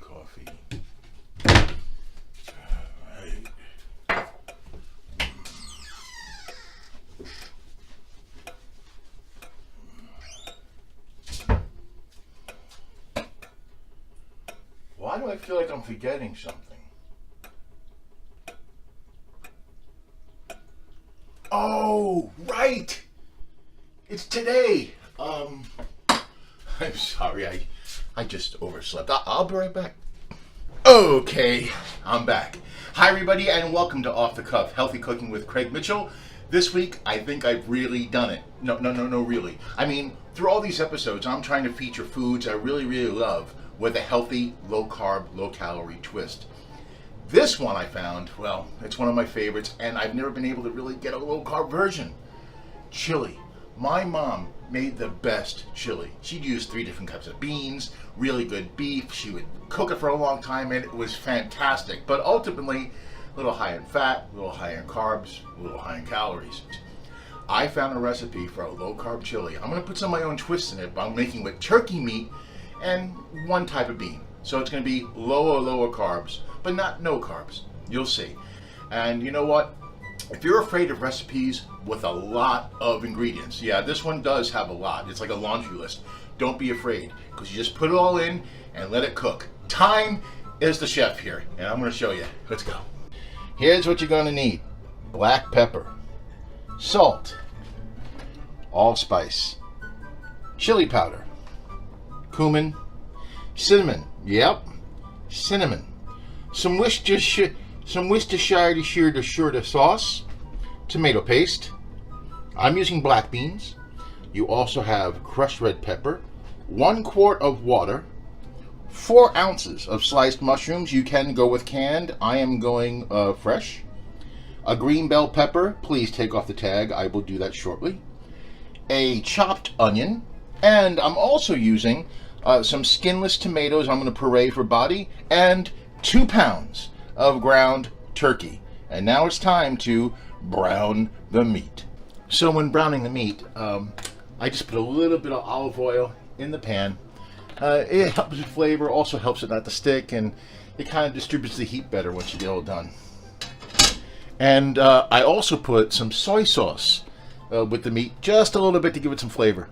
coffee. Why do I feel like I'm forgetting something? Oh, right! It's today! I'm sorry, I just overslept. I'll be right back. Okay, I'm back. Hi everybody and welcome to Off the Cuff, Healthy Cooking with Craig Mitchell. This week, I think I've really done it. No, really. I mean, through all these episodes, I'm trying to feature foods I really love with a healthy, low-carb, low-calorie twist. This one I found, well, it's one of my favorites, and I've never been able to really get a low-carb version. Chili. My mom made the best chili. She'd use 3 different types of beans, really good beef. She would cook it for a long time, and it was fantastic. But ultimately, a little high in fat, a little high in carbs, a little high in calories. I found a recipe for a low-carb chili. I'm going to put some of my own twists in it, but I'm making with turkey meat and one type of bean. So it's going to be lower carbs, but not no carbs. You'll see. And you know what? If you're afraid of recipes with a lot of ingredients, yeah, this one does have a lot. It's like a laundry list. Don't be afraid, because you just put it all in and let it cook. Time is the chef here, and I'm going to show you. Let's go. Here's what you're going to need. Black pepper, salt, allspice, chili powder, cumin, cinnamon, yep, cinnamon, some Worcestershire sauce, tomato paste. I'm using black beans. You also have crushed red pepper, 1 quart of water, 4 ounces of sliced mushrooms. You can go with canned. I am going fresh. A green bell pepper. Please take off the tag. I will do that shortly. A chopped onion. And I'm also using some skinless tomatoes I'm going to puree for body. And 2 pounds of ground turkey. And now it's time to brown the meat. So when browning the meat, I just put a little bit of olive oil in the pan. It helps with flavor, also helps it not to stick, and it kind of distributes the heat better once you get it all done. And I also put some soy sauce with the meat, just a little bit to give it some flavor.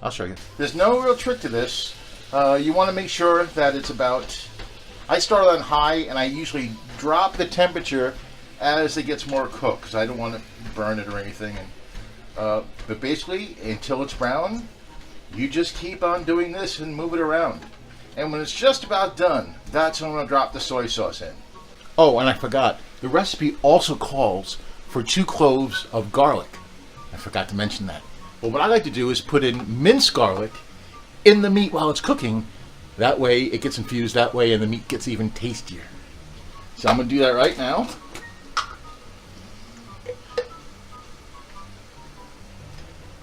I'll show you. There's no real trick to this. You want to make sure that it's about... I start on high, and I usually drop the temperature as it gets more cooked, because I don't want to burn it or anything. But basically, until it's brown, you just keep on doing this and move it around. And when it's just about done, that's when I'm going to drop the soy sauce in. Oh, and I forgot. The recipe also calls for 2 cloves of garlic. I forgot to mention that. Well, what I like to do is put in minced garlic in the meat while it's cooking. That way it gets infused that way and the meat gets even tastier. So I'm going to do that right now.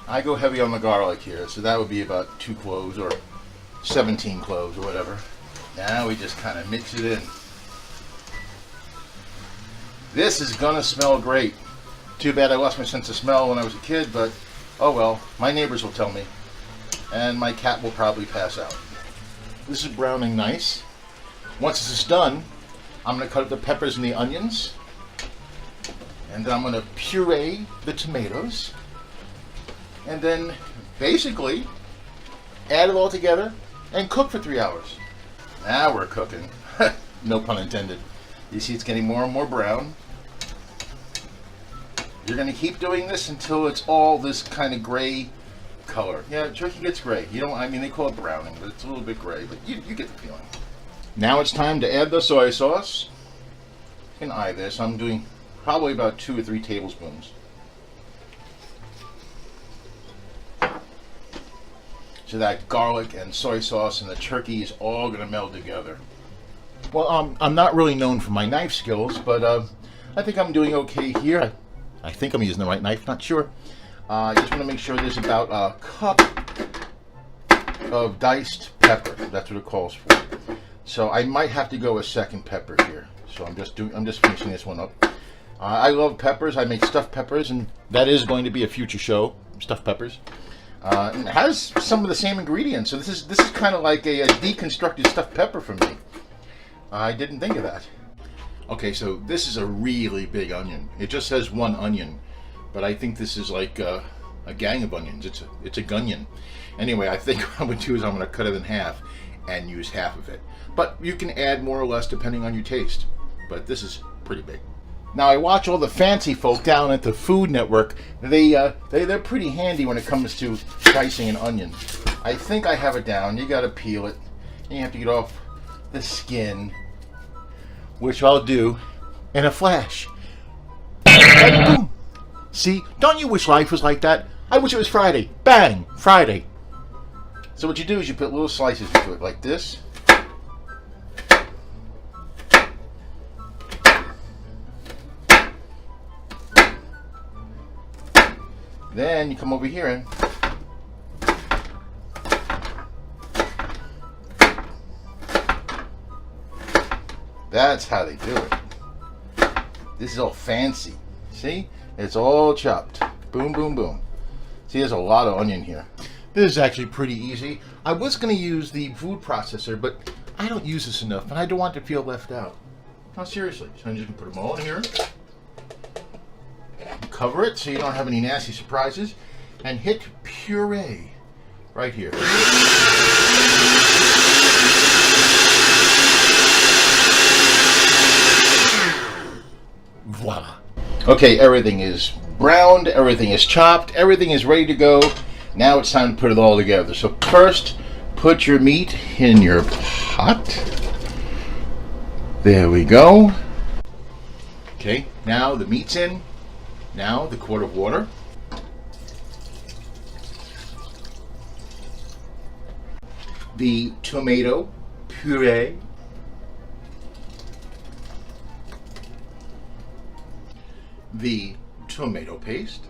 I go heavy on the garlic here, so that would be about 2 cloves or 17 cloves or whatever. Now we just kind of mix it in. This is gonna smell great. Too bad I lost my sense of smell when I was a kid, but oh well, my neighbors will tell me. And my cat will probably pass out. This is browning nice. Once this is done, I'm gonna cut up the peppers and the onions. And then I'm gonna puree the tomatoes. And then basically add it all together and cook for 3 hours. Now we're cooking. No pun intended. You see it's getting more and more brown. You're going to keep doing this until it's all this kind of gray color. Yeah, turkey gets gray. You don't, I mean, they call it browning, but it's a little bit gray, but you get the feeling. Now it's time to add the soy sauce. You can eye this. I'm doing probably about 2 or 3 tablespoons. So that garlic and soy sauce and the turkey is all going to meld together. Well, I'm not really known for my knife skills, but I think I'm doing okay here. I think I'm using the right knife, not sure. I just want to make sure there's about a cup of diced pepper. That's what it calls for. So I might have to go a second pepper here. So I'm just finishing this one up. I love peppers. I make stuffed peppers, and that is going to be a future show, stuffed peppers. And it has some of the same ingredients, so this is kind of like a deconstructed stuffed pepper for me. I didn't think of that. Okay, so this is a really big onion. It just says one onion, but I think this is like a gang of onions. It's a gunyon. Anyway, I think what I'm going to do is I'm going to cut it in half and use half of it. But you can add more or less depending on your taste. But this is pretty big. Now I watch all the fancy folk down at the Food Network. They're pretty handy when it comes to dicing an onion. I think I have it down. You got to peel it, and you have to get off the skin, which I'll do in a flash. And boom! See, don't you wish life was like that? I wish it was Friday. Bang! Friday. So what you do is you put little slices into it like this. Then you come over here and that's how they do it. This is all fancy. See? It's all chopped. Boom, boom, boom. See, there's a lot of onion here. This is actually pretty easy. I was going to use the food processor, but I don't use this enough, and I don't want to feel left out. No, seriously. So I'm just going to put them all in here. Cover it so you don't have any nasty surprises, and hit puree right here. Voila. Okay, everything is browned, everything is chopped, everything is ready to go. Now it's time to put it all together. So first, put your meat in your pot. There we go. Okay, now the meat's in. Now the quart of water. The tomato puree. The tomato paste.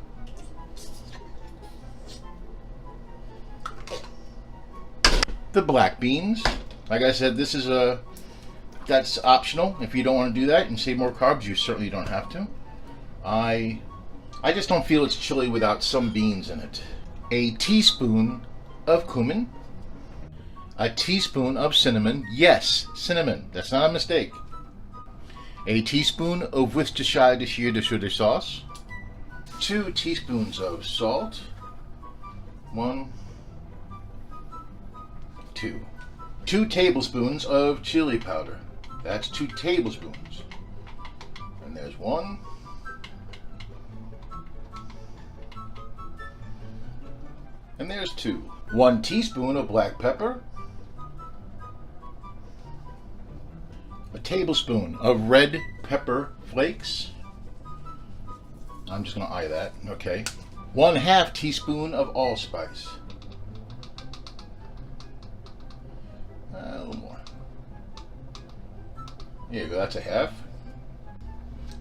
The black beans. Like I said, this is that's optional. If you don't want to do that and save more carbs, you certainly don't have to. I just don't feel it's chili without some beans in it. A teaspoon of cumin. A teaspoon of cinnamon. Yes, cinnamon. That's not a mistake. A teaspoon of Worcestershire de sauce. 2 teaspoons of salt. 1, 2. 2 tablespoons of chili powder. That's 2 tablespoons. And there's 1. And there's 2. 1 teaspoon of black pepper. A tablespoon of red pepper flakes. I'm just going to eye that. Okay. 1/2 teaspoon of allspice. A little more. There you go. That's a half.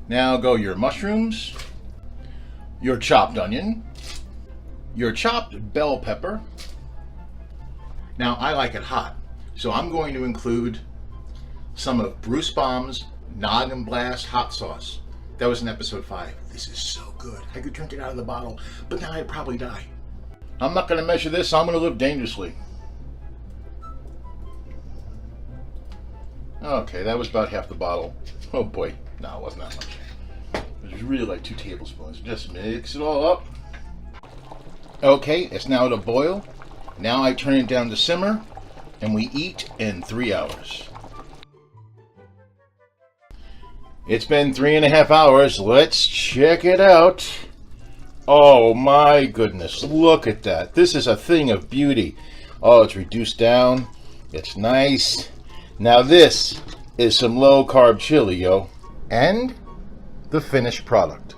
Now go your mushrooms, your chopped onion, your chopped bell pepper. Now I like it hot, so I'm going to include some of Bruce Baum's Noggin Blast hot sauce. That was in episode 5. This is so good. I could drink it out of the bottle, but now I'd probably die. I'm not going to measure this. I'm going to live dangerously. Okay, that was about half the bottle. Oh boy, no, it wasn't that much. It was really like 2 tablespoons. Just mix it all up. Okay, it's now at a boil. Now I turn it down to simmer, and we eat in 3 hours. It's been 3.5 hours. Let's check it out. Oh my goodness, look at that. This is a thing of beauty. Oh, it's reduced down. It's nice. Now this is some low carb chili, yo. And the finished product.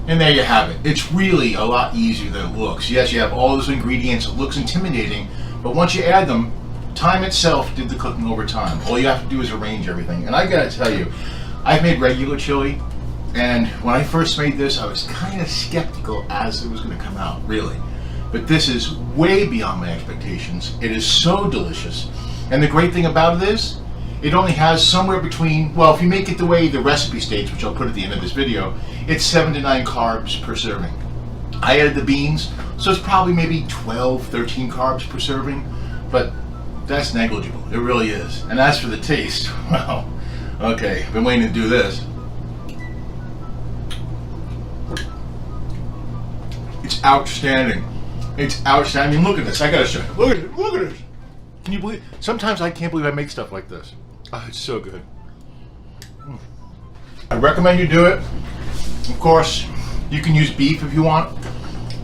And there you have it. It's really a lot easier than it looks. Yes, you have all those ingredients. It looks intimidating, but once you add them, time itself did the cooking over time. All you have to do is arrange everything. And I gotta tell you, I've made regular chili, and when I first made this, I was kind of skeptical as it was gonna come out, really. But this is way beyond my expectations. It is so delicious. And the great thing about it is, it only has somewhere between, well, if you make it the way the recipe states, which I'll put at the end of this video, it's 7 to 9 carbs per serving. I added the beans, so it's probably maybe 12, 13 carbs per serving. but that's negligible. It really is. And as for the taste, well, okay, I've been waiting to do this. It's outstanding. It's outstanding. I mean, look at this. I gotta show you. Look at it. Look at this. Can you believe? Sometimes I can't believe I make stuff like this. Oh, it's so good. I recommend you do it. Of course, you can use beef if you want,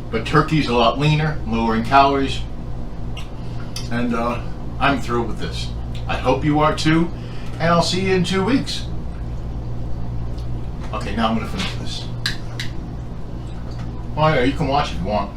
but turkey's a lot leaner, lower in calories, and I'm thrilled with this. I hope you are too, and I'll see you in 2 weeks. Okay, now I'm gonna finish this. Oh yeah, you can watch if you want.